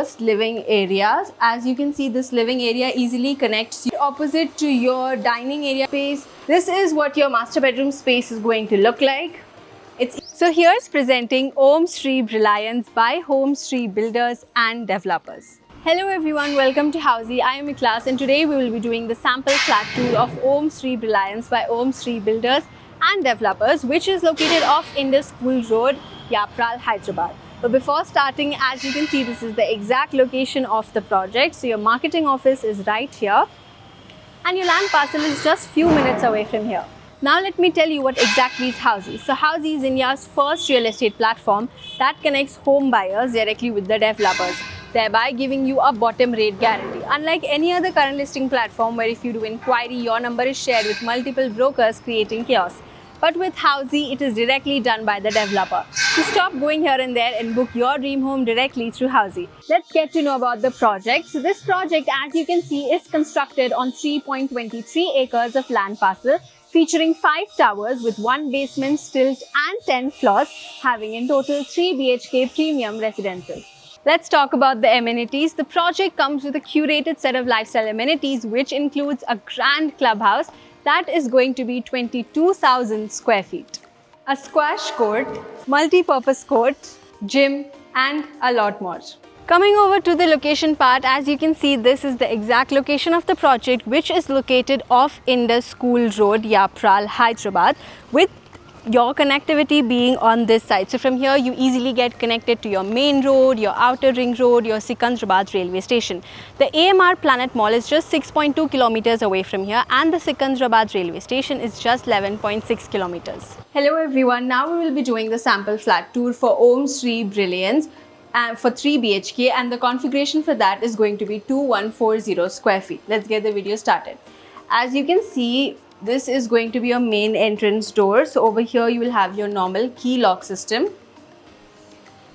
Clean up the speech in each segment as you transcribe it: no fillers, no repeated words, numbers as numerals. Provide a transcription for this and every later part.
first living area. As you can see, this living area easily connects you opposite to your dining area space. This is what your master bedroom space is going to look like. So here's presenting Om Shri Brilliance by Home Shri Builders and Developers. Hello everyone, welcome to Housey. I am Ikhlas and today we will be doing the sample flat tour of Om Shri Brilliance by Om Shri Builders and Developers, which is located off Indus School Road, Yapral, Hyderabad. But before starting, as you can see, this is the exact location of the project. So your marketing office is right here and your land parcel is just few minutes away from here. Now let me tell you what exactly is Housey. So Housey is India's first real estate platform that connects home buyers directly with the developers, thereby giving you a bottom rate guarantee. Unlike any other current listing platform where if you do inquiry, your number is shared with multiple brokers creating chaos. But with Housey, it is directly done by the developer. So stop going here and there and book your dream home directly through Housey. Let's get to know about the project. So this project, as you can see, is constructed on 3.23 acres of land parcel, featuring 5 towers with 1 basement, stilt and 10 floors, having in total 3 BHK premium residences. Let's talk about the amenities. The project comes with a curated set of lifestyle amenities, which includes a grand clubhouse that is going to be 22,000 square feet, a squash court, multi-purpose court, gym and a lot more. Coming over to the location part, as you can see, this is the exact location of the project, which is located off Indus School Road, Yapral, Hyderabad, with your connectivity being on this side. So from here you easily get connected to your main road, your outer ring road, your Sikandrabad railway station. The AMR Planet Mall is just 6.2 kilometers away from here and the Sikandrabad railway station is just 11.6 kilometers. Hello everyone, now we will be doing the sample flat tour for Om Shri Brilliance for 3 BHK, and the configuration for that is going to be 2140 square feet. Let's get the video started. As you can see, this is going to be your main entrance door. So over here you will have your normal key lock system.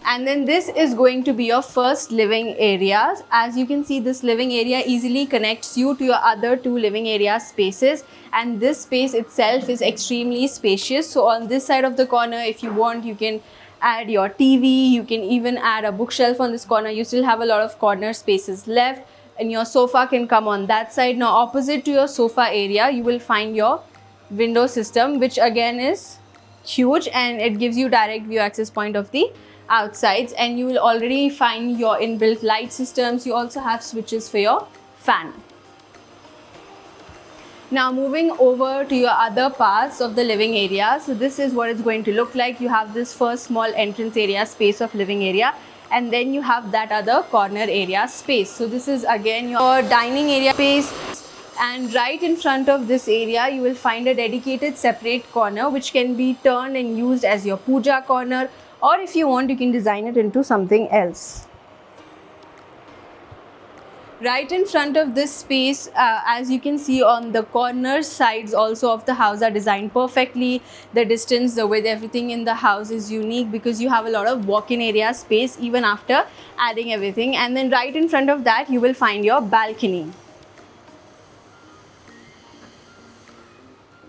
And then this is going to be your first living area. As you can see, this living area easily connects you to your other 2 living area spaces. And this space itself is extremely spacious. So on this side of the corner, if you want, you can add your TV. You can even add a bookshelf on this corner. You still have a lot of corner spaces left. And your sofa can come on that side. Now opposite to your sofa area, you will find your window system, which again is huge and it gives you direct view access point of the outsides, and you will already find your inbuilt light systems. You also have switches for your fan. Now moving over to your other parts of the living area. So this is what it's going to look like. You have this first small entrance area space of living area, and then you have that other corner area space. So this is again your dining area space, and right in front of this area you will find a dedicated separate corner which can be turned and used as your puja corner, or if you want you can design it into something else. Right in front of this space, as you can see, on the corner sides also of the house are designed perfectly. The distance, the width, everything in the house is unique because you have a lot of walk-in area space even after adding everything. And then right in front of that you will find your balcony.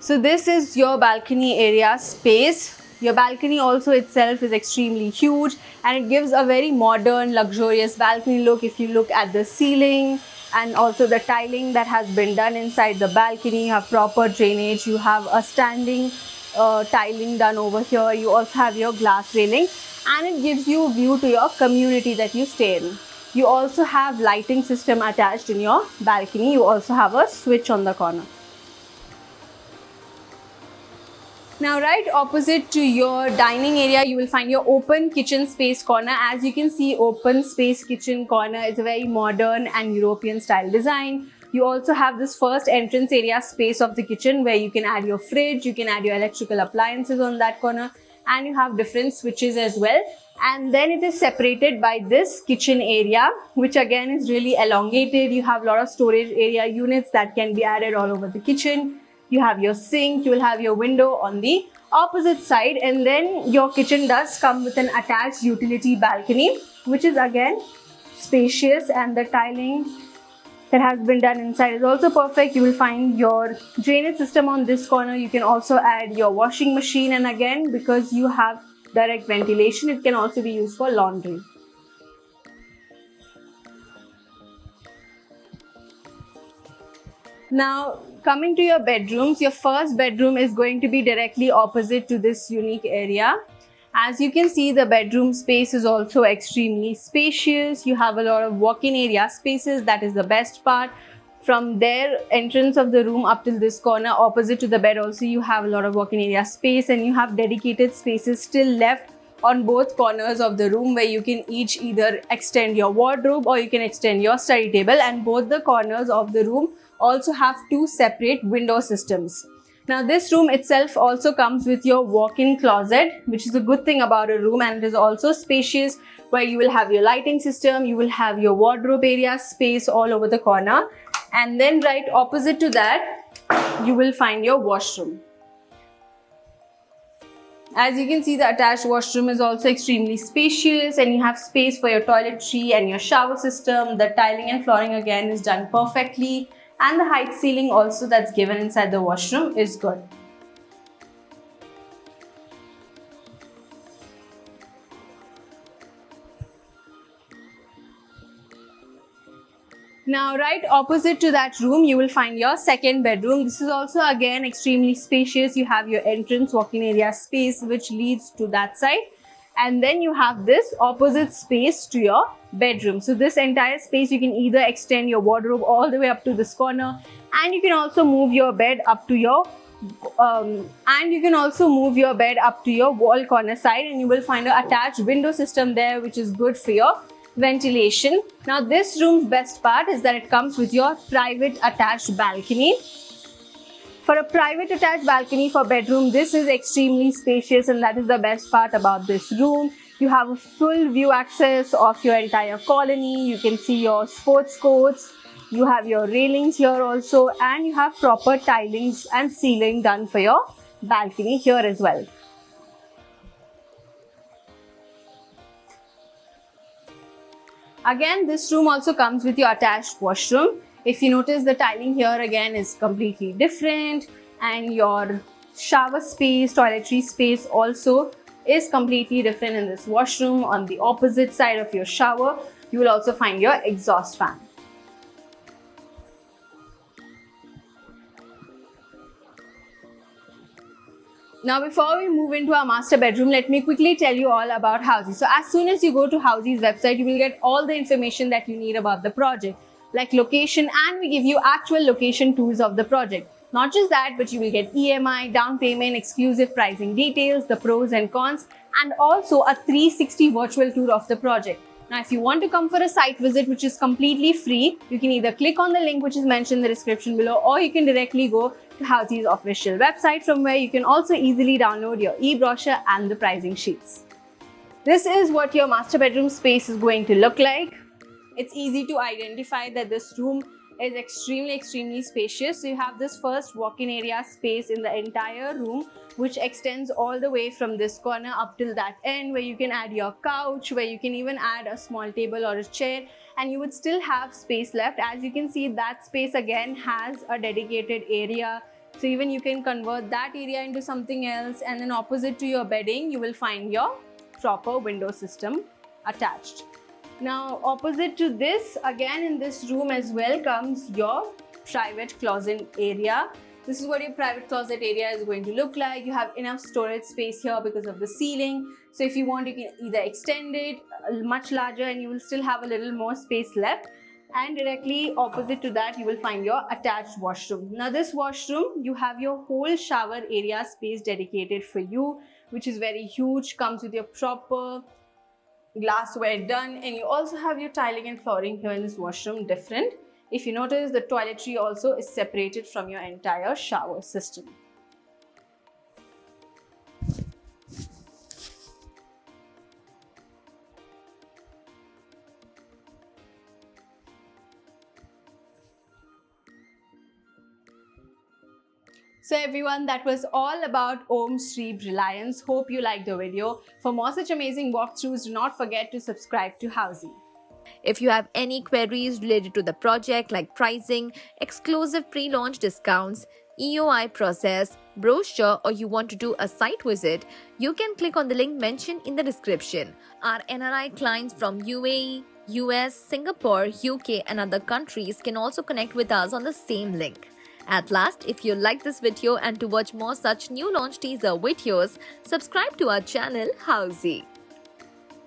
So this is your balcony area space. Your balcony also itself is extremely huge and it gives a very modern, luxurious balcony look. If you look at the ceiling and also the tiling that has been done inside the balcony, you have proper drainage, you have a standing tiling done over here, you also have your glass railing, and it gives you view to your community that you stay in. You also have lighting system attached in your balcony. You also have a switch on the corner. Now right opposite to your dining area, you will find your open kitchen space corner. As you can see, open space kitchen corner is a very modern and European style design. You also have this first entrance area space of the kitchen where you can add your fridge, you can add your electrical appliances on that corner, and you have different switches as well. And then it is separated by this kitchen area, which again is really elongated. You have a lot of storage area units that can be added all over the kitchen. You have your sink, you will have your window on the opposite side, and then your kitchen does come with an attached utility balcony, which is again spacious, and the tiling that has been done inside is also perfect. You will find your drainage system on this corner. You can also add your washing machine, and again, because you have direct ventilation, it can also be used for laundry. Now, coming to your bedrooms, your first bedroom is going to be directly opposite to this unique area. As you can see, the bedroom space is also extremely spacious. You have a lot of walk-in area spaces. That is the best part. From their entrance of the room up till this corner, opposite to the bed also, you have a lot of walk-in area space, and you have dedicated spaces still left on both corners of the room where you can each either extend your wardrobe or you can extend your study table, and both the corners of the room also have two separate window systems. Now this room itself also comes with your walk-in closet, which is a good thing about a room, and it is also spacious where you will have your lighting system, you will have your wardrobe area space all over the corner, and then right opposite to that you will find your washroom. As you can see, the attached washroom is also extremely spacious, and you have space for your toiletry and your shower system. The tiling and flooring again is done perfectly, and the height ceiling also that's given inside the washroom is good. Now, right opposite to that room, you will find your second bedroom. This is also again extremely spacious. You have your entrance walk-in area space which leads to that side. And then you have this opposite space to your bedroom. So this entire space, you can either extend your wardrobe all the way up to this corner, and you can also move your bed up to your wall corner side, and you will find an attached window system there, which is good for your ventilation. Now this room's best part is that it comes with your private attached balcony. For a private attached balcony for bedroom, this is extremely spacious, and that is the best part about this room. You have a full view access of your entire colony. You can see your sports courts. You have your railings here also, and you have proper tilings and ceiling done for your balcony here as well. Again, this room also comes with your attached washroom. If you notice, the tiling here again is completely different, and your shower space, toiletry space also is completely different in this washroom. On the opposite side of your shower, you will also find your exhaust fan. Now, before we move into our master bedroom, let me quickly tell you all about Housey. So as soon as you go to Housey's website, you will get all the information that you need about the project, like location, and we give you actual location tours of the project. Not just that, but you will get EMI, down payment, exclusive pricing details, the pros and cons, and also a 360 virtual tour of the project. Now, if you want to come for a site visit, which is completely free, you can either click on the link which is mentioned in the description below, or you can directly go to Housey's official website, from where you can also easily download your e-brochure and the pricing sheets. This is what your master bedroom space is going to look like. It's easy to identify that this room is extremely spacious. So you have this first walk-in area space in the entire room, which extends all the way from this corner up till that end, where you can add your couch, where you can even add a small table or a chair, and you would still have space left. As you can see, that space again has a dedicated area, so even you can convert that area into something else. And then opposite to your bedding, you will find your proper window system attached. Now, opposite to this, again in this room as well, comes your private closet area. This is what your private closet area is going to look like. You have enough storage space here because of the ceiling. So if you want, you can either extend it much larger, and you will still have a little more space left. And directly opposite to that, you will find your attached washroom. Now this washroom, you have your whole shower area space dedicated for you, which is very huge, comes with your proper glassware done, and you also have your tiling and flooring here in this washroom different. If you notice, the toiletry also is separated from your entire shower system. So everyone, that was all about Om Shri Brilliance. Hope you liked the video. For more such amazing walkthroughs, do not forget to subscribe to Housey. If you have any queries related to the project like pricing, exclusive pre-launch discounts, EOI process, brochure, or you want to do a site visit, you can click on the link mentioned in the description. Our NRI clients from UAE, US, Singapore, UK and other countries can also connect with us on the same link. At last, if you like this video and to watch more such new launch teaser videos, subscribe to our channel Housey.